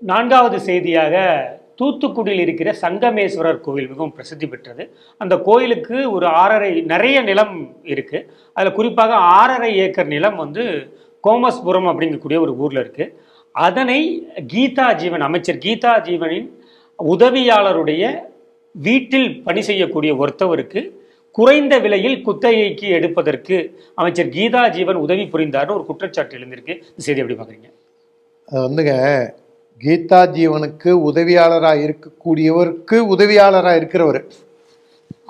நான்காவது செய்தியாக தூத்துக்குடியில் இருக்கிற சங்கமேஸ்வரர் கோவில் மிகவும் பிரசித்தி பெற்றது. அந்த கோயிலுக்கு ஒரு 6.5 நிறைய நிலம் இருக்கு. அதில் குறிப்பாக 6.5 ஏக்கர் நிலம் கோமஸ்புரம் அப்படிங்கக்கூடிய ஒரு ஊர்ல இருக்கு. அதனை கீதா ஜீவன் அமைச்சர் கீதா ஜீவனின் உதவியாளருடைய வீட்டில் பணி செய்யக்கூடிய ஒருத்தவருக்கு குறைந்த விலையில் குத்தகைக்கு எடுப்பதற்கு அமைச்சர் கீதா ஜீவன் உதவி புரிந்தார்னு ஒரு குற்றச்சாட்டு எழுந்திருக்கு. இந்த செய்தி எப்படி பார்க்குறீங்க? அது கீதா ஜீவனுக்கு உதவியாளராக இருக்கக்கூடியவருக்கு உதவியாளராக இருக்கிறவர்.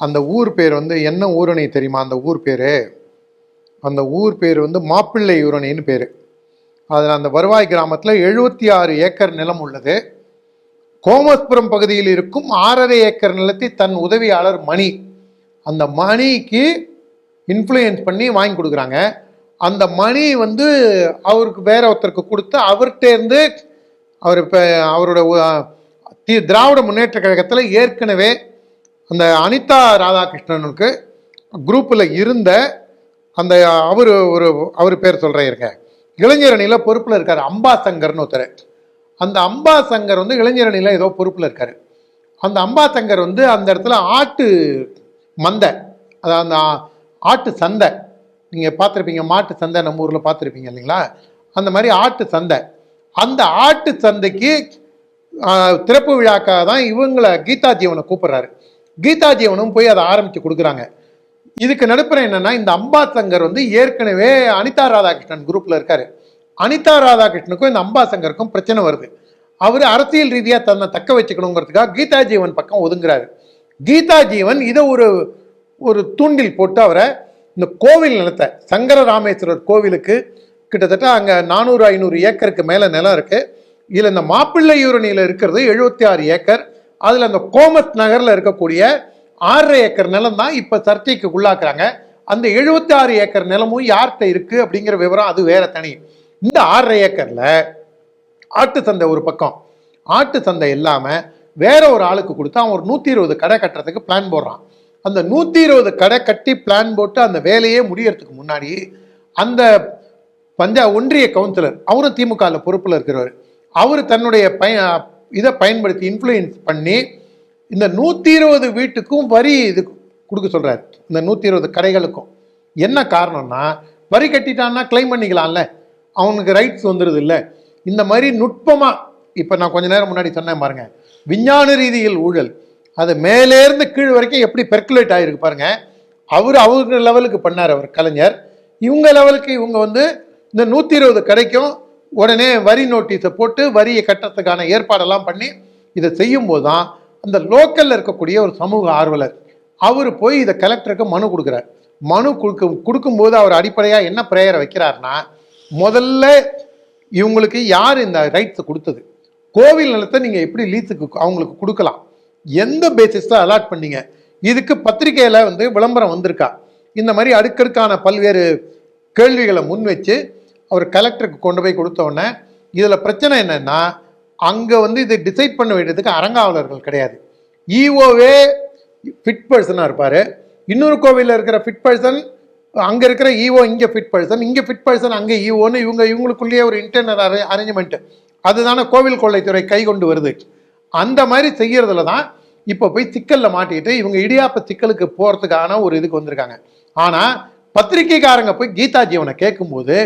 அந்த ஊர் பேர் என்ன ஊரணி தெரியுமா? அந்த ஊர் பேர் மாப்பிள்ளை ஊரணின்னு பேர். அதில் அந்த வருவாய் கிராமத்தில் 76 ஏக்கர் நிலம் உள்ளது. கோமஸ்புரம் பகுதியில் இருக்கும் 6.5 ஏக்கர் நிலத்தை தன் உதவியாளர் மணி, அந்த மணிக்கு இன்ஃப்ளூயன்ஸ் பண்ணி வாங்கி கொடுக்குறாங்க. அந்த மணி அவருக்கு வேற ஒருத்தருக்கு கொடுத்து அவர்கிட்டேருந்து அவர் இப்போ அவரோட திராவிட முன்னேற்ற கழகத்தில் ஏற்கனவே அந்த அனிதா ராதாகிருஷ்ணனுக்கு குரூப்பில் இருந்த அந்த அவர் பேர் சொல்கிறேன், இளைஞர் அணியில் பொறுப்பில் இருக்கார் அம்பாசங்கர்னு ஒருத்தர். அந்த அம்பாசங்கர் இளைஞர் அணியில் ஏதோ பொறுப்பில் இருக்கார். அந்த அம்பாசங்கர் அந்த இடத்துல ஆட்டு மந்தை, அதாவது அந்த ஆட்டு சந்தை, நீங்கள் பார்த்துருப்பீங்க, மாட்டு சந்தை நம்ம ஊரில் பார்த்துருப்பீங்க இல்லைங்களா? அந்த மாதிரி ஆட்டு சந்தை, அந்த ஆட்டு சந்தைக்கு திறப்பு விழாக்காக தான் இவங்களை கீதா ஜீவனை கூப்பிடுறாரு. கீதா ஜீவனும் போய் அதை ஆரம்பித்து கொடுக்குறாங்க. இதுக்கு நடுப்புற என்னன்னா, இந்த அம்பாசங்கர் ஏற்கனவே அனிதா ராதாகிருஷ்ணன் குரூப்ல இருக்காரு. அனிதா ராதாகிருஷ்ணனுக்கும் இந்த அம்பாசங்கருக்கும் பிரச்சனை வருது. அவர் அரசியல் ரீதியாக தன்னை தக்க வச்சுக்கணுங்கிறதுக்காக கீதா ஜீவன் பக்கம் ஒதுங்குறாரு. கீதா ஜீவன் இதை ஒரு தூண்டில் போட்டு அவரை இந்த கோவில் நிலத்தை, சங்கர ராமேஸ்வரர் கோவிலுக்கு கிட்டத்தட்ட அங்கே 400-500 ஏக்கருக்கு மேலே நிலம் இருக்கு. இதில் இந்த மாப்பிள்ளை ஊரணியில் இருக்கிறது 76 ஏக்கர். அதில் அந்த கோமத் நகரில் இருக்கக்கூடிய 6.5 ஏக்கர் நிலம் தான் இப்போ சர்ச்சைக்கு உள்ளாக்குறாங்க. அந்த 76 ஏக்கர் நிலமும் யார்கிட்ட இருக்கு அப்படிங்கிற விவரம் அது வேற தனி. இந்த 6.5 ஏக்கர்ல ஆட்டு சந்தை ஒரு பக்கம், ஆட்டு சந்தை இல்லாமல் வேற ஒரு ஆளுக்கு கொடுத்து அவன் ஒரு 120 கடை கட்டுறதுக்கு பிளான் போடுறான். அந்த 120 கடை கட்டி பிளான் போட்டு அந்த வேலையே முடியறதுக்கு முன்னாடி அந்த ஒன்றிய கவுன்சிலர், அவரும் திமுகவில் பொறுப்பில் இருக்கிறவர், அவர் தன்னுடைய இதை பயன்படுத்தி இன்ஃப்ளூயன்ஸ் பண்ணி இந்த 120 வீட்டுக்கும் வரி இது கொடுக்க சொல்றாரு. இந்த 120 கடைகளுக்கும் என்ன காரணம்னா, வரி கட்டிட்டான்னா கிளைம் பண்ணிக்கலாம்ல, அவனுக்கு ரைட்ஸ் வந்துடுது இல்லை. இந்த மாதிரி நுட்பமாக, இப்போ நான் கொஞ்ச நேரம் முன்னாடி சொன்னேன் பாருங்க, விஞ்ஞான ரீதியில் ஊழல் அது மேலேருந்து கீழ் வரைக்கும் எப்படி பெர்குலேட் ஆகிருக்கு பாருங்க. அவங்க லெவலுக்கு பண்ணார் அவர் கலைஞர். இவங்க லெவலுக்கு இவங்க இந்த 120 கடைக்கும் உடனே வரி நோட்டீஸை போட்டு வரியை கட்டுறதுக்கான ஏற்பாடெல்லாம் பண்ணி இதை செய்யும் போது தான் அந்த லோக்கல்ல இருக்கக்கூடிய ஒரு சமூக ஆர்வலர் அவர் போய் இதை கலெக்டருக்கு மனு கொடுக்குறார். மனு கொடுக்கும்போது அவர் அடிப்படையாக என்ன பிரேயரை வைக்கிறார்னா, முதல்ல இவங்களுக்கு யார் இந்த ரைட்ஸை கொடுத்தது, கோவில் நிலத்தை நீங்கள் எப்படி லீஸுக்கு அவங்களுக்கு கொடுக்கலாம், எந்த பேசிஸில் அலாட் பண்ணீங்க, இதுக்கு பத்திரிகையில் விளம்பரம் வந்திருக்கா, இந்த மாதிரி அடுக்கடுக்கான பல்வேறு கேள்விகளை முன் வச்சு அவர் கலெக்டருக்கு கொண்டு போய் கொடுத்த உடனே இதில் பிரச்சனை என்னன்னா, அங்கே இதை டிசைட் பண்ண வேண்டியதுக்கு அறங்காவலர்கள் கிடையாது. ஈஓவே ஃபிட் பர்சனாக இருப்பார். இன்னொரு கோவிலில் இருக்கிற ஃபிட் பர்சன் அங்கே இருக்கிற ஈஓ இங்கே ஃபிட் பர்சன், இங்கே ஃபிட் பர்சன் அங்கே ஈஓன்னு இவங்களுக்குள்ளேயே ஒரு இன்டர்னல் அரேஞ்ச்மெண்ட்டு அதுதானே கோவில் கொள்ளைத்துறை கை கொண்டு வருது. அந்த மாதிரி செய்யறதுல தான் இப்போ போய் சிக்கலில் மாட்டிக்கிட்டு இவங்க இடியாப்ப சிக்கலுக்கு போகிறதுக்கான ஒரு இதுக்கு வந்திருக்காங்க. ஆனால் பத்திரிகைக்காரங்க போய் கீதா ஜீவனை கேட்கும்போது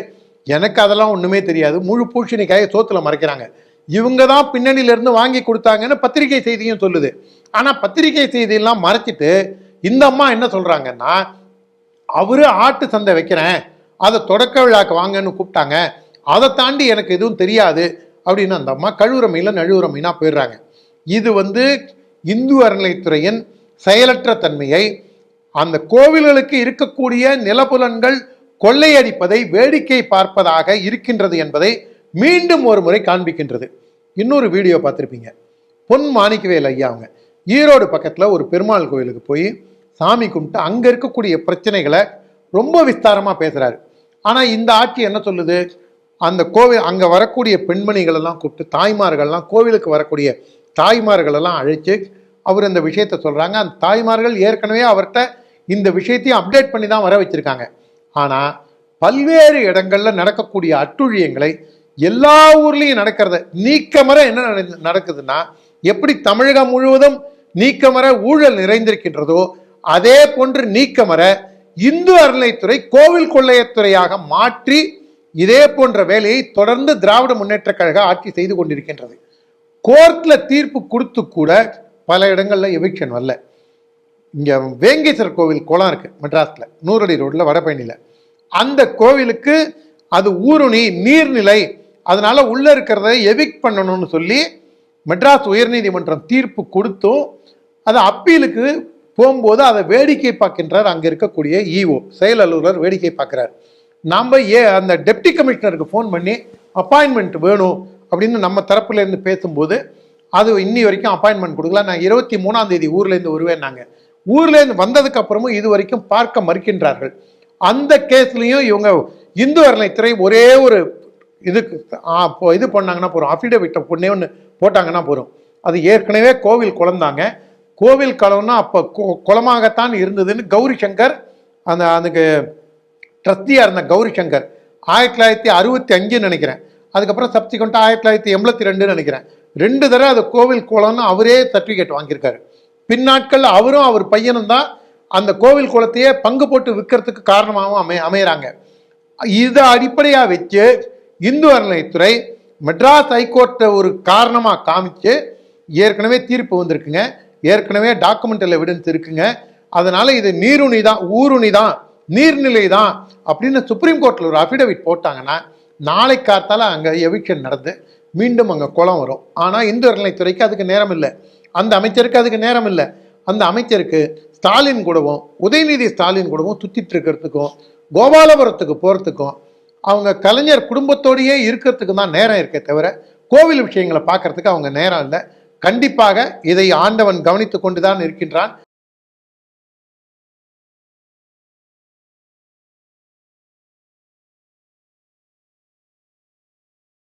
எனக்கு அதெல்லாம் ஒன்றுமே தெரியாது, முழு பூஷணிக்காயை சோத்துல மறைக்கிறாங்க, இவங்க தான் பின்னணியிலேருந்து வாங்கி கொடுத்தாங்கன்னு பத்திரிகை செய்தியும் சொல்லுது. ஆனால் பத்திரிகை செய்தியெல்லாம் மறைச்சிட்டு இந்த அம்மா என்ன சொல்கிறாங்கன்னா, அவரு ஆட்டு சந்தை வைக்கிறேன், அதை தொடக்க விழாக்கு வாங்கன்னு கூப்பிட்டாங்க, அதை தாண்டி எனக்கு எதுவும் தெரியாது அப்படின்னு அந்த அம்மா கழுவுரமையில் நழுவுரமைனா போயிடுறாங்க. இது இந்து அறநிலைத்துறையின் செயலற்ற தன்மையை, அந்த கோவில்களுக்கு இருக்கக்கூடிய நிலப்புலன்கள் கொள்ளையடிப்பதை வேடிக்கை பார்ப்பதாக இருக்கின்றது என்பதை மீண்டும் ஒரு முறை காண்பிக்கின்றது. இன்னொரு வீடியோ பார்த்துருப்பீங்க, பொன் மாணிக்கவேல் ஐயா அவங்க ஈரோடு பக்கத்தில் ஒரு பெருமாள் கோவிலுக்கு போய் சாமி கும்பிட்டு அங்கே இருக்கக்கூடிய பிரச்சனைகளை ரொம்ப விஸ்தாரமாக பேசுகிறாரு. ஆனால் இந்த ஆட்சி என்ன சொல்லுது, அந்த கோவில் அங்கே வரக்கூடிய பெண்மணிகளெல்லாம் கூப்பிட்டு தாய்மார்கள்லாம், கோவிலுக்கு வரக்கூடிய தாய்மார்களெல்லாம் அழைச்சி அவர் இந்த விஷயத்த சொல்கிறாங்க. அந்த தாய்மார்கள் ஏற்கனவே அவர்கிட்ட இந்த விஷயத்தையும் அப்டேட் பண்ணி தான் வர வச்சுருக்காங்க. ஆனால் பல்வேறு இடங்களில் நடக்கக்கூடிய அட்டுழியங்களை எல்லா ஊர்லயும் நடக்கிறத நீக்கமர என்ன நடக்குதுன்னா, எப்படி தமிழகம் முழுவதும் நீக்கமர ஊழல் நிறைந்திருக்கின்றதோ அதே போன்று நீக்கமர இந்து அறநிலைத்துறை கோவில் கொள்ளையத்துறையாக மாற்றி இதே போன்ற வேலையை தொடர்ந்து திராவிட முன்னேற்ற கழக ஆட்சி செய்து கொண்டிருக்கின்றது. கோர்ட்ல தீர்ப்பு கொடுத்து கூட பல இடங்கள்ல எவிக்ஷன் வரல. இங்க வேங்கேஸ்வரர் கோவில் குளம் இருக்கு மெட்ராஸ்ல, நூறடி ரோட்ல வடபழனியில. அந்த கோவிலுக்கு அது ஊருணி நீர்நிலை, அதனால உள்ள இருக்கிறத எவிக்ட் பண்ணணும்னு சொல்லி மெட்ராஸ் உயர்நீதிமன்றம் தீர்ப்பு கொடுத்தும் அது அப்பீலுக்கு போகும்போது அதை வேடிக்கை பார்க்கின்றார் அங்க இருக்கக்கூடிய இஓ செயல் அலுவலர் வேடிக்கை பார்க்கிறார். நாம அந்த டெப்டி கமிஷனருக்கு ஃபோன் பண்ணி அப்பாயின்மெண்ட் வேணும் அப்படின்னு நம்ம தரப்புல இருந்து பேசும்போது அது இன்னி வரைக்கும் அப்பாயின்மெண்ட் கொடுக்கல. நான் 23ஆம் தேதி ஊர்ல இருந்து வருவேன். நாங்க ஊர்ல இருந்து வந்ததுக்கு அப்புறமும் இது வரைக்கும் பார்க்க மறுக்கின்றார்கள். அந்த கேஸ்லயும் இவங்க இந்து அறநிலைத்துறை ஒரே ஒரு இதுக்கு இது பண்ணாங்கன்னா போறோம், அஃபிடவிட்ட பொண்ணே ஒன்று போட்டாங்கன்னா போறோம். அது ஏற்கனவே கோவில் குளம்தாங்க. கோவில் குளம்னா அப்போ குளமாகத்தான் இருந்ததுன்னு கௌரி சங்கர் அதுக்கு ட்ரஸ்டியா இருந்த கௌரி சங்கர் 1965 நினைக்கிறேன். அதுக்கப்புறம் சப்சிக்வெண்டா 1982 நினைக்கிறேன். 2 தடவை அது கோவில் குளம்னு அவரே சர்டிபிகேட் வாங்கியிருக்காரு. பின்னாட்கள் அவரும் அவர் பையனும் தான் அந்த கோவில் குளத்தையே பங்கு போட்டு விற்கிறதுக்கு காரணமாகவும் அமையறாங்க. இதை அடிப்படையா வச்சு இந்து அறநிலைத்துறை மெட்ராஸ் ஹைகோர்ட்டை ஒரு காரணமா காமிச்சு ஏற்கனவே தீர்ப்பு வந்திருக்குங்க, ஏற்கனவே டாக்குமெண்டல் எவிடன்ஸ் இருக்குங்க, அதனால இது நீருணி தான், ஊருணி தான், நீர்நிலை தான் அப்படின்னு சுப்ரீம் கோர்ட்ல ஒரு அஃபிடவிட் போட்டாங்கன்னா நாளை காத்தால அங்க எவிக்ஷன் நடந்து மீண்டும் அங்க குளம் வரும். ஆனா இந்து அறநிலைத்துறைக்கு அதுக்கு நேரம் இல்லை, அந்த அமைச்சருக்கு அதுக்கு நேரம் இல்லை. அந்த அமைச்சருக்கு ஸ்டாலின் கூடவும் உதயநிதி ஸ்டாலின் கூடவும் சுத்திட்டு இருக்கிறதுக்கும் கோபாலபுரத்துக்கு போறதுக்கும் அவங்க கலைஞர் குடும்பத்தோடையே இருக்கிறதுக்கு தான் நேரம் இருக்கே தவிர கோவில் விஷயங்களை பார்க்கறதுக்கு அவங்க நேரம் இல்லை. கண்டிப்பாக இதை ஆண்டவன் கவனித்து கொண்டுதான் இருக்கின்றான்.